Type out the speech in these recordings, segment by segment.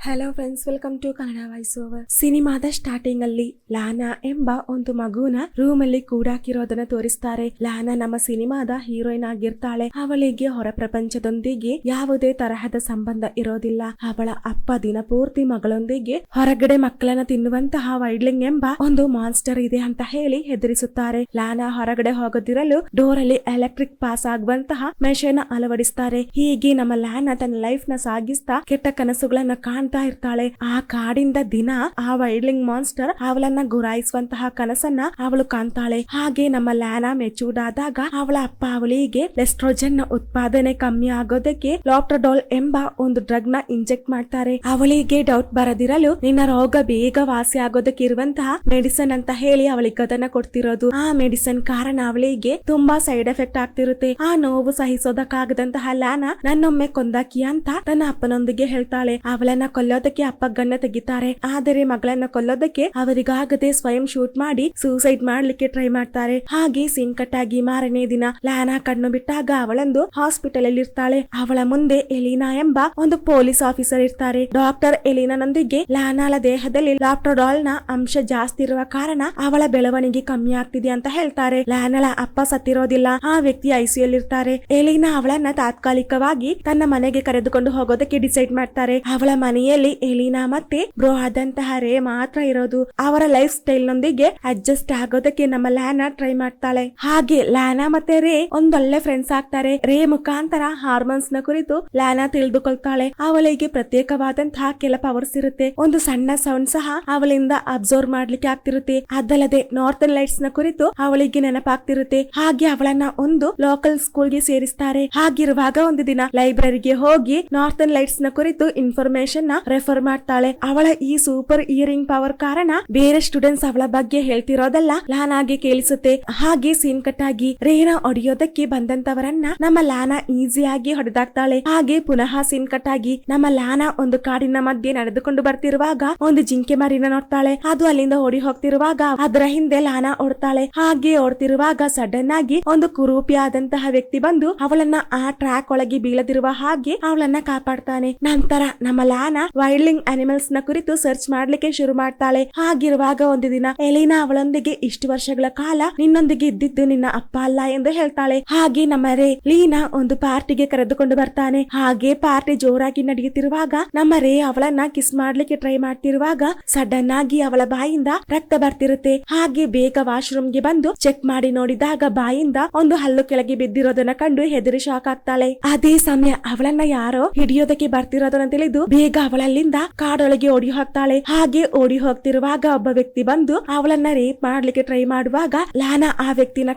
Hello friends, welcome to Kannada voice over. ಸಿನಿಮಾದ starting ಅಲ್ಲಿ Lana ಎಂಬ ಒಂದು ಮಗುನ ರೂಮ್ ಅಲ್ಲಿ ಕೂಡಾಕಿರೋದನ್ನ ತೋರಿಸ್ತಾರೆ. ಲಾನಾ ನಮ್ಮ ಸಿನಿಮಾದ ಹೀರೋಯಿನ್ ಆಗಿರ್ತಾಳೆ. ಅವಳಿಗೆ ಹೊರ ಪ್ರಪಂಚದೊಂದಿಗೆ ಯಾವುದೇ ತರಹದ ಸಂಬಂಧ ಇರೋದಿಲ್ಲ. ಅವಳ ಅಪ್ಪ ದಿನಪೂರ್ತಿ ಮಗಳೊಂದಿಗೆ ಹೊರಗಡೆ ಮಕ್ಕಳನ್ನ ತಿನ್ನುವಂತಹ ವೈಡ್ಲಿಂಗ್ ಎಂಬ ಒಂದು ಮಾನ್ಸ್ಟರ್ ಇದೆ ಅಂತ ಹೇಳಿ ಹೆದರಿಸುತ್ತಾರೆ. ಲಾನಾ ಹೊರಗಡೆ ಹೋಗೋದಿರಲು ಡೋರ್ ಅಲ್ಲಿ ಎಲೆಕ್ಟ್ರಿಕ್ ಪಾಸ್ ಆಗುವಂತಹ ಮೆಷಿನ್ ಅಳವಡಿಸ್ತಾರೆ. ಹೀಗೆ ನಮ್ಮ ಲಾನಾ ತನ್ನ ಲೈಫ್ ನ ಸಾಗಿಸ್ತಾ ಕೆಟ್ಟ ಕನಸುಗಳನ್ನ ಕಾಣ್ತಾ ಇರ್ತಾಳೆ. ಆ ಕಾಡಿಂದ ದಿನ ಆ ವೈಲ್ಡಿಂಗ್ ಮಾನ್ಸ್ಟರ್ ಅವಳನ್ನ ಗುರಾಯಿಸುವಂತಹ ಕನಸನ್ನ ಅವಳು ಕಾಣ್ತಾಳೆ. ಹಾಗೆ ನಮ್ಮ ಲಾನಾ ಮೆಚೂರ್ಡ್ ಆದಾಗ ಅವಳ ಅಪ್ಪ ಅವಳಿಗೆ ಎಸ್ಟ್ರೋಜನ್ ಉತ್ಪಾದನೆ ಕಮ್ಮಿ ಆಗೋದಕ್ಕೆ ಲಾಪ್ಟಡಾಲ್ ಎಂಬ ಒಂದು ಡ್ರಗ್ ನ ಇಂಜೆಕ್ಟ್ ಮಾಡ್ತಾರೆ. ಅವಳಿಗೆ ಡೌಟ್ ಬರದಿರಲು ನಿನ್ನ ರೋಗ ಬೇಗ ವಾಸಿ ಆಗೋದಕ್ಕೆ ಇರುವಂತಹ ಮೆಡಿಸನ್ ಅಂತ ಹೇಳಿ ಅವಳಿಗೆ ಅದನ್ನ ಕೊಡ್ತಿರೋದು. ಆ ಮೆಡಿಸನ್ ಕಾರಣ ಅವಳಿಗೆ ತುಂಬಾ ಸೈಡ್ ಎಫೆಕ್ಟ್ ಆಗ್ತಿರುತ್ತೆ. ಆ ನೋವು ಸಹಿಸೋದಕ್ಕಾಗದಂತಹ ಲಾನಾ ನನ್ನೊಮ್ಮೆ ಕೊಂದಾಕಿ ಅಂತ ತನ್ನ ಅಪ್ಪನೊಂದಿಗೆ ಹೇಳ್ತಾಳೆ. ಅವಳನ್ನ ಕೊಲ್ಲೋದಕ್ಕೆ ಅಪ್ಪ ಗನ್ನ ತೆಗಿತಾರೆ. ಆದರೆ ಮಗಳನ್ನ ಕೊಲ್ಲೋದಕ್ಕೆ ಅವರಿಗಾಗದೆ ಸ್ವಯಂ ಶೂಟ್ ಮಾಡಿ ಸೂಸೈಡ್ ಮಾಡ್ಲಿಕ್ಕೆ ಟ್ರೈ ಮಾಡ್ತಾರೆ. ಹಾಗೆ ಸೀನ್ ಕಟ್ ಆಗಿ ಮಾರನೇ ದಿನ ಲಾನಾ ಕಣ್ಣು ಬಿಟ್ಟಾಗ ಅವಳೊಂದು ಹಾಸ್ಪಿಟಲ್ ಅಲ್ಲಿ ಇರ್ತಾಳೆ. ಅವಳ ಮುಂದೆ ಎಲಿನಾ ಎಂಬ ಒಂದು ಪೊಲೀಸ್ ಆಫೀಸರ್ ಇರ್ತಾರೆ. ಡಾಕ್ಟರ್ ಎಲಿನಾನೊಂದಿಗೆ ಲಾನಾಳ ದೇಹದಲ್ಲಿ ಲಾಪ್ಟೋಡಾಲ್ ನ ಅಂಶ ಜಾಸ್ತಿ ಇರುವ ಕಾರಣ ಅವಳ ಬೆಳವಣಿಗೆ ಕಮ್ಮಿ ಆಗ್ತಿದೆ ಅಂತ ಹೇಳ್ತಾರೆ. ಲಾನಾಳ ಅಪ್ಪ ಸತ್ತಿರೋದಿಲ್ಲ, ಆ ವ್ಯಕ್ತಿ ಐಸಿಯು ಇರ್ತಾರೆ. ಎಲಿನಾ ಅವಳನ್ನ ತಾತ್ಕಾಲಿಕವಾಗಿ ತನ್ನ ಮನೆಗೆ ಕರೆದುಕೊಂಡು ಹೋಗೋದಕ್ಕೆ ಡಿಸೈಡ್ ಮಾಡ್ತಾರೆ. ಅವಳ ಮನೆಯಲ್ಲಿ ಎಲಿನಾ ಮತ್ತೆ ಬ್ರೋ ಆದಂತಹ ರೇ ಮಾತ್ರ ಇರೋದು. ಅವರ ಲೈಫ್ ಸ್ಟೈಲ್ ನೊಂದಿಗೆ ಅಡ್ಜಸ್ಟ್ ಆಗೋದಕ್ಕೆ ನಮ್ಮ ಲಾನಾ ಟ್ರೈ ಮಾಡ್ತಾಳೆ. ಹಾಗೆ ಲಾನಾ ಮತ್ತೆ ರೇ ಒಂದೊಳ್ಳೆ ಫ್ರೆಂಡ್ಸ್ ಆಗ್ತಾರೆ. ರೇ ಮುಖಾಂತರ ಹಾರ್ಮೋನ್ಸ್ ನ ಕುರಿತು ಲಾನಾ ತಿಳಿದುಕೊಳ್ತಾಳೆ. ಅವಳಿಗೆ ಪ್ರತ್ಯೇಕವಾದಂತಹ ಕೆಲ ಪವರ್ಸ್ ಇರುತ್ತೆ. ಒಂದು ಸಣ್ಣ ಸೌಂಡ್ ಸಹ ಅವಳಿಂದ ಅಬ್ಸರ್ವ್ ಮಾಡ್ಲಿಕ್ಕೆ ಆಗ್ತಿರುತ್ತೆ. ಅದಲ್ಲದೆ ನಾರ್ಥನ್ ಲೈಟ್ಸ್ ನ ಕುರಿತು ಅವಳಿಗೆ ನೆನಪಾಗ್ತಿರುತ್ತೆ. ಹಾಗೆ ಅವಳನ್ನ ಒಂದು ಲೋಕಲ್ ಸ್ಕೂಲ್ಗೆ ಸೇರಿಸ್ತಾರೆ. ಹಾಗಿರುವಾಗ ಒಂದು ದಿನ ಲೈಬ್ರರಿಗೆ ಹೋಗಿ ನಾರ್ಥನ್ ಲೈಟ್ಸ್ ನ ಕುರಿತು ಇನ್ಫಾರ್ಮೇಶನ್ ನ ರೆಫರ್ ಮಾಡ್ತಾಳೆ. ಅವಳ ಈ ಸೂಪರ್ ಇಯರಿಂಗ್ ಪವರ್ ಕಾರಣ ಬೇರೆ ಸ್ಟೂಡೆಂಟ್ಸ್ ಅವಳ ಬಗ್ಗೆ ಹೇಳ್ತಿರೋದಲ್ಲ ಲಾನಾಗೆ ಕೇಳಿಸುತ್ತೆ. ಹಾಗೆ ಸೀನ್ ಕಟ್ ಆಗಿ ರೇನ ಹೊಡೆಯೋದಕ್ಕೆ ಬಂದಂತವರನ್ನ ನಮ್ಮ ಲಾನಾ ಈಸಿಯಾಗಿ ಹೊಡೆದಾಕ್ತಾಳೆ. ಹಾಗೆ ಪುನಃ ಸೀನ್ ಕಟ್ ಆಗಿ ನಮ್ಮ ಲಾನಾ ಒಂದು ಕಾಡಿನ ಮಧ್ಯೆ ನಡೆದುಕೊಂಡು ಬರ್ತಿರುವಾಗ ಒಂದು ಜಿಂಕೆ ಮರಿನ ನೋಡ್ತಾಳೆ. ಅದು ಅಲ್ಲಿಂದ ಓಡಿ ಹೋಗ್ತಿರುವಾಗ ಅದರ ಹಿಂದೆ ಲಾನಾ ಓಡ್ತಾಳೆ. ಹಾಗೆ ಓಡ್ತಿರುವಾಗ ಸಡನ್ ಆಗಿ ಒಂದು ಕುರೂಪಿಯಾದಂತಹ ವ್ಯಕ್ತಿ ಬಂದು ಅವಳನ್ನ ಆ ಟ್ರ್ಯಾಕ್ ಒಳಗೆ ಬೀಳದಿರುವ ಹಾಗೆ ಅವಳನ್ನ ಕಾಪಾಡ್ತಾನೆ. ನಂತರ ನಮ್ಮ ಲಾನಾ ವೈಲ್ಡಿಂಗ್ ಅನಿಮಲ್ಸ್ ನ ಕುರಿತು ಸರ್ಚ್ ಮಾಡ್ಲಿಕ್ಕೆ ಶುರು ಮಾಡ್ತಾಳೆ. ಹಾಗಿರುವಾಗ ಒಂದು ದಿನ ಎಲಿನಾ ಅವಳೊಂದಿಗೆ ಇಷ್ಟು ವರ್ಷಗಳ ಕಾಲ ನಿನ್ನೊಂದಿಗೆ ಇದ್ದಿದ್ದು ನಿನ್ನ ಅಪ್ಪ ಅಲ್ಲ ಎಂದು ಹೇಳ್ತಾಳೆ. ಹಾಗೆ ನಮ್ಮ ರೇ ಲೀನಾ ಒಂದು ಪಾರ್ಟಿಗೆ ಕರೆದುಕೊಂಡು ಬರ್ತಾನೆ. ಹಾಗೆ ಪಾರ್ಟಿ ಜೋರಾಗಿ ನಡೆಯುತ್ತಿರುವಾಗ ನಮ್ಮ ರೇ ಅವಳನ್ನ ಕಿಸ್ ಮಾಡ್ಲಿಕ್ಕೆ ಟ್ರೈ ಮಾಡ್ತಿರುವಾಗ ಸಡನ್ ಆಗಿ ಅವಳ ಬಾಯಿಂದ ರಕ್ತ ಬರ್ತಿರುತ್ತೆ. ಹಾಗೆ ಬೇಗ ವಾಶ್ರೂಮ್ ಗೆ ಬಂದು ಚೆಕ್ ಮಾಡಿ ನೋಡಿದಾಗ ಬಾಯಿಂದ ಒಂದು ಹಲ್ಲು ಕೆಳಗೆ ಬಿದ್ದಿರೋದನ್ನ ಕಂಡು ಹೆದರಿ ಶಾಕ್ ಆಗ್ತಾಳೆ. ಅದೇ ಸಮಯ ಅವಳನ್ನ ಯಾರೋ ಹಿಡಿಯೋದಕ್ಕೆ ಬರ್ತಿರೋದನ್ನ ತಿಳಿದು ಬೇಗ ಅವಳಲ್ಲಿಂದ ಕಾಡೊಳಗೆ ಓಡಿ ಹೋಗ್ತಾಳೆ. ಹಾಗೆ ಓಡಿ ಹೋಗ್ತಿರುವಾಗ ಒಬ್ಬ ವ್ಯಕ್ತಿ ಬಂದು ಅವಳನ್ನ ರೇಪ್ ಮಾಡ್ಲಿಕ್ಕೆ ಟ್ರೈ ಮಾಡುವಾಗ ಲಾನಾ ಆ ವ್ಯಕ್ತಿನ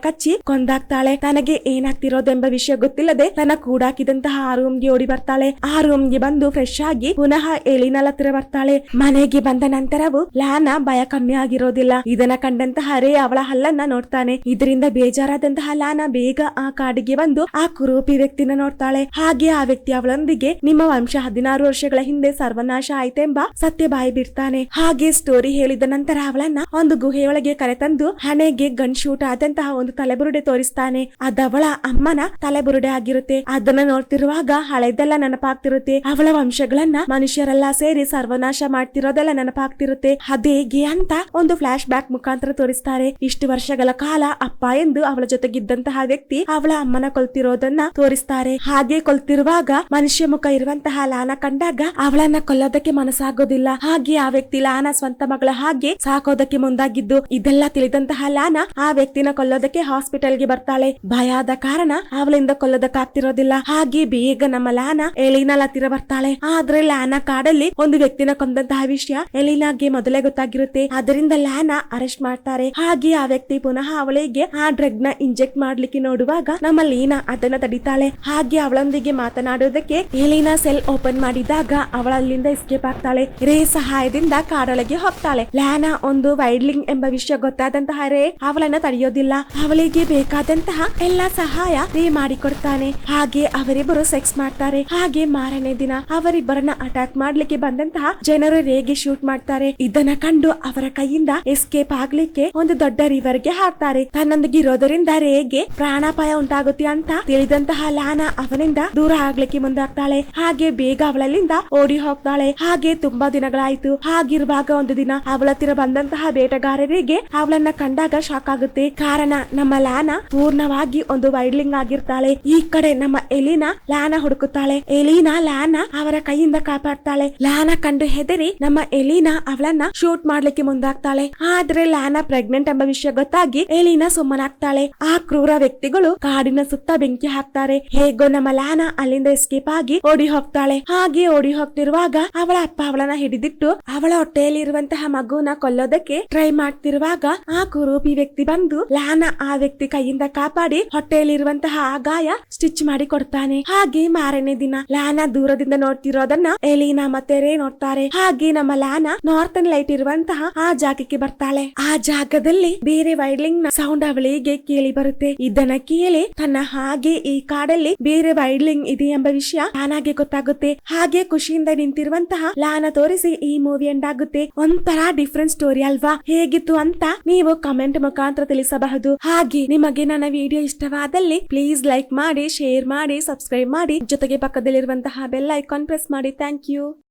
ಕಚ್ಚಿ ಕೊಂದಾಕ್ತಾಳೆ. ತನಗೆ ಏನಾಗ್ತಿರೋದೆಂಬ ವಿಷಯ ಗೊತ್ತಿಲ್ಲದೆ ತನ್ನ ಕೂಡಾಕಿದಂತಹ ಆ ರೂಮ್ ಗೆ ಓಡಿ ಬರ್ತಾಳೆ. ಆ ರೂಮ್ ಗೆ ಬಂದು ಫ್ರೆಶ್ ಆಗಿ ಪುನಃ ಎಲಿನಾ ಹತ್ರ ಬರ್ತಾಳೆ. ಮನೆಗೆ ಬಂದ ನಂತರವೂ ಲಾನಾ ಭಯ ಕಮ್ಮಿ ಆಗಿರೋದಿಲ್ಲ. ಇದನ್ನ ಕಂಡಂತಹ ರೇ ಅವಳ ಹಲ್ಲನ್ನ ನೋಡ್ತಾನೆ. ಇದರಿಂದ ಬೇಜಾರಾದಂತಹ ಲಾನಾ ಬೇಗ ಆ ಕಾಡಿಗೆ ಬಂದು ಆ ಕುರೂಪಿ ವ್ಯಕ್ತಿನ ನೋಡ್ತಾಳೆ. ಹಾಗೆ ಆ ವ್ಯಕ್ತಿ ಅವಳೊಂದಿಗೆ ನಿಮ್ಮ ವಂಶ 16 ವರ್ಷಗಳ ಹಿಂದೆ ಸರ್ವನಾಶ ಆಯ್ತೆಂಬ ಸತ್ಯ ಬಾಯಿ ಬಿಡ್ತಾನೆ. ಹಾಗೆ ಸ್ಟೋರಿ ಹೇಳಿದ ನಂತರ ಅವಳನ್ನ ಒಂದು ಗುಹೆಯೊಳಗೆ ಕರೆತಂದು ಹಣೆಗೆ ಗನ್ ಶೂಟ್ ಆದಂತಹ ಒಂದು ತಲೆಬುರುಡೆ ತೋರಿಸ್ತಾನೆ. ಅದವಳ ಅಮ್ಮನ ತಲೆಬುರುಡೆ ಆಗಿರುತ್ತೆ. ಅದನ್ನ ನೋಡ್ತಿರುವಾಗ ಹಳೆದೆಲ್ಲ ನೆನಪಾಗ್ತಿರುತ್ತೆ. ಅವಳ ವಂಶಗಳನ್ನ ಮನುಷ್ಯರೆಲ್ಲ ಸೇರಿ ಸರ್ವನಾಶ ಮಾಡ್ತಿರೋದೆಲ್ಲ ನೆನಪಾಗ್ತಿರುತ್ತೆ. ಅದೇಗೆ ಅಂತ ಒಂದು ಫ್ಲಾಶ್ ಬ್ಯಾಕ್ ಮುಖಾಂತರ ತೋರಿಸ್ತಾರೆ. ಇಷ್ಟು ವರ್ಷಗಳ ಕಾಲ ಅಪ್ಪ ಎಂದು ಅವಳ ಜೊತೆಗಿದ್ದಂತಹ ವ್ಯಕ್ತಿ ಅವಳ ಅಮ್ಮನ ಕೊಲ್ತಿರೋದನ್ನ ತೋರಿಸ್ತಾರೆ. ಹಾಗೆ ಕೊಲ್ತಿರುವಾಗ ಮನುಷ್ಯ ಮುಖ ಇರುವಂತಹ ಲಾನಾ ಕಂಡಾಗ ಅವಳನ್ನ ಕೊಲ್ಲೋದಕ್ಕೆ ಮನಸ್ಸಾಗೋದಿಲ್ಲ. ಹಾಗೆ ಆ ವ್ಯಕ್ತಿ ಲಾನಾ ಸ್ವಂತ ಮಗಳ ಹಾಗೆ ಸಾಕೋದಕ್ಕೆ ಮುಂದಾಗಿದ್ದು ಇದೆಲ್ಲ ತಿಳಿದಂತಹ ಲಾನಾ ಆ ವ್ಯಕ್ತಿನ ಕೊಲ್ಲೋದಕ್ಕೆ ಹಾಸ್ಪಿಟಲ್ ಗೆ ಬರ್ತಾಳೆ. ಭಯ ಆದ ಕಾರಣ ಅವಳಿಂದ ಕೊಲ್ಲೋದಕ್ಕಾಗ್ತಿರೋದಿಲ್ಲ. ಹಾಗೆ ಬೇಗ ನಮ್ಮ ಲಾನಾ ಎಲಿನಾ ಹತ್ತಿರ ಬರ್ತಾಳೆ. ಆದ್ರೆ ಲಾನಾ ಕಾಡಲ್ಲಿ ಒಂದು ವ್ಯಕ್ತಿನ ಕೊಂದಂತಹ ವಿಷಯ ಎಲಿನಾಗೆ ಮೊದಲೇ ಗೊತ್ತಾಗಿರುತ್ತೆ. ಅದರಿಂದ ಲಾನಾ ಅರೆಸ್ಟ್ ಮಾಡ್ತಾರೆ. ಹಾಗೆ ಆ ವ್ಯಕ್ತಿ ಪುನಃ ಅವಳಿಗೆ ಆ ಡ್ರಗ್ ನ ಇಂಜೆಕ್ಟ್ ಮಾಡ್ಲಿಕ್ಕೆ ನೋಡುವಾಗ ನಮ್ಮ ಲೀನಾ ಅದನ್ನ ತಡಿತಾಳೆ. ಹಾಗೆ ಅವಳೊಂದಿಗೆ ಮಾತನಾಡೋದಕ್ಕೆ ಎಲಿನಾ ಸೆಲ್ ಓಪನ್ ಮಾಡಿದಾಗ ಅವಳಲ್ಲಿಂದ ಎಸ್ಕೇಪ್ ಆಗ್ತಾಳೆ. ರೇ ಸಹಾಯದಿಂದ ಕಾಡೊಳಗೆ ಹೋಗ್ತಾಳೆ. ಲಾನಾ ಒಂದು ವೈಲ್ಡಿಂಗ್ ಎಂಬ ವಿಷಯ ಗೊತ್ತಾದಂತಹ ರೇ ಅವಳನ್ನ ತಡೆಯೋದಿಲ್ಲ. ಅವಳಿಗೆ ಬೇಕಾದಂತಹ ಎಲ್ಲಾ ಸಹಾಯ ರೇ ಮಾಡಿಕೊಡ್ತಾನೆ. ಹಾಗೆ ಅವರಿಬ್ಬರು ಸೆಕ್ಸ್ ಮಾಡ್ತಾರೆ. ಹಾಗೆ ಮಾರನೇ ದಿನ ಅವರಿಬ್ಬರನ್ನ ಅಟ್ಯಾಕ್ ಮಾಡ್ಲಿಕ್ಕೆ ಬಂದಂತಹ ಜನರು ರೇಗೆ ಶೂಟ್ ಮಾಡ್ತಾರೆ. ಇದನ್ನ ಕಂಡು ಅವರ ಕೈಯಿಂದ ಎಸ್ಕೇಪ್ ಆಗ್ಲಿಕ್ಕೆ ಒಂದು ದೊಡ್ಡ ರಿವರ್ ಗೆ ಹಾಕ್ತಾರೆ. ತನ್ನೊಂದಿಗೆ ಇರೋದರಿಂದ ರೇಗೆ ಪ್ರಾಣಾಪಾಯ ಉಂಟಾಗುತ್ತೆ ಅಂತ ತಿಳಿದಂತಹ ಲಾನಾ ಅವನಿಂದ ದೂರ ಆಗ್ಲಿಕ್ಕೆ ಮುಂದಾಗ್ತಾಳೆ. ಹಾಗೆ ಬೇಗ ಅವಳಲ್ಲಿಂದ ಓಡಿ ಹೋಗ್ತಾಳೆ. ಹೋಗ್ತಾಳೆ. ಹಾಗೆ ತುಂಬಾ ದಿನಗಳಾಯ್ತು. ಹಾಗಿರುವಾಗ ಒಂದು ದಿನ ಅವಳ ಹತ್ತಿರ ಬಂದಂತಹ ಬೇಟೆಗಾರರಿಗೆ ಅವಳನ್ನ ಕಂಡಾಗ ಶಾಕ್ ಆಗುತ್ತೆ. ಕಾರಣ ನಮ್ಮ ಲಾನಾ ಪೂರ್ಣವಾಗಿ ಒಂದು ವೈಲ್ಡ್ಲಿಂಗ್ ಆಗಿರ್ತಾಳೆ. ಈ ಕಡೆ ನಮ್ಮ ಎಲಿನಾ ಲಾನಾ ಹುಡುಕುತ್ತಾಳೆ. ಎಲಿನಾ ಲಾನಾ ಅವರ ಕೈಯಿಂದ ಕಾಪಾಡ್ತಾಳೆ. ಲಾನಾ ಕಂಡು ಹೆದರಿ ನಮ್ಮ ಎಲಿನಾ ಅವಳನ್ನ ಶೂಟ್ ಮಾಡ್ಲಿಕ್ಕೆ ಮುಂದಾಗ್ತಾಳೆ. ಆದ್ರೆ ಲಾನಾ ಪ್ರೆಗ್ನೆಂಟ್ ಎಂಬ ವಿಷಯ ಗೊತ್ತಾಗಿ ಎಲಿನಾ ಸುಮ್ಮನಾಗ್ತಾಳೆ. ಆ ಕ್ರೂರ ವ್ಯಕ್ತಿಗಳು ಕಾಡಿನ ಸುತ್ತ ಬೆಂಕಿ ಹಾಕ್ತಾರೆ. ಹೇಗೋ ನಮ್ಮ ಲಾನಾ ಅಲ್ಲಿಂದ ಎಸ್ಕೇಪ್ ಆಗಿ ಓಡಿ ಹೋಗ್ತಾಳೆ. ಹಾಗೆ ಓಡಿ ಹೋಗ್ತಿರುವಾಗ ಅವಳ ಅಪ್ಪ ಅವಳನ್ನ ಹಿಡಿದಿಟ್ಟು ಅವಳ ಹೊಟ್ಟೆಯಲ್ಲಿ ಇರುವಂತಹ ಮಗುನ ಕೊಲ್ಲೋದಕ್ಕೆ ಟ್ರೈ ಮಾಡ್ತಿರುವಾಗ ಆ ಕುರೂಪಿ ವ್ಯಕ್ತಿ ಬಂದು ಲಾನಾ ಆ ವ್ಯಕ್ತಿ ಕೈಯಿಂದ ಕಾಪಾಡಿ ಹೊಟ್ಟೆಯಲ್ಲಿರುವಂತಹ ಆ ಗಾಯ ಸ್ಟಿಚ್ ಮಾಡಿ ಕೊಡ್ತಾನೆ. ಹಾಗೆ ಮಾರನೇ ದಿನ ಲಾನಾ ದೂರದಿಂದ ನೋಡ್ತಿರೋದನ್ನ ಎಲಿನಾ ಮತ್ತೆ ರೇ ನೋಡ್ತಾರೆ. ಹಾಗೆ ನಮ್ಮ ಲಾನಾ ನಾರ್ತನ್ ಲೈಟ್ ಇರುವಂತಹ ಆ ಜಾಗಕ್ಕೆ ಬರ್ತಾಳೆ. ಆ ಜಾಗದಲ್ಲಿ ಬೇರೆ ವೈಲ್ಡ್ಲಿಂಗ್ ನ ಸೌಂಡ್ ಅವಳಿಗೆ ಕೇಳಿ ಬರುತ್ತೆ. ಇದನ್ನ ಕೇಳಿ ತನ್ನ ಹಾಗೆ ಈ ಕಾಡಲ್ಲಿ ಬೇರೆ ವೈಲ್ಡ್ಲಿಂಗ್ ಇದೆ ಎಂಬ ವಿಷಯ ಲಾನಾಗೆ ಗೊತ್ತಾಗುತ್ತೆ. ಹಾಗೆ ಖುಷಿಯಿಂದ ನಿಂತಿರುವಂತಹ ಲಾನಾ ತೋರಿಸಿ ಈ ಮೂವಿ ಎಂಡ್ ಆಗುತ್ತೆ. ಒಂಥರ ಡಿಫ್ರೆಂಟ್ ಸ್ಟೋರಿ ಅಲ್ವಾ? ಹೇಗಿತ್ತು ಅಂತ ನೀವು ಕಮೆಂಟ್ ಮುಖಾಂತರ ತಿಳಿಸಬಹುದು. ಹಾಗೆ ನಿಮಗೆ ನನ್ನ ವಿಡಿಯೋ ಇಷ್ಟವಾದಲ್ಲಿ ಪ್ಲೀಸ್ ಲೈಕ್ ಮಾಡಿ, ಶೇರ್ ಮಾಡಿ, ಸಬ್ಸ್ಕ್ರೈಬ್ ಮಾಡಿ, ಜೊತೆಗೆ ಪಕ್ಕದಲ್ಲಿರುವಂತಹ ಬೆಲ್ ಐಕಾನ್ ಪ್ರೆಸ್ ಮಾಡಿ. Thank you.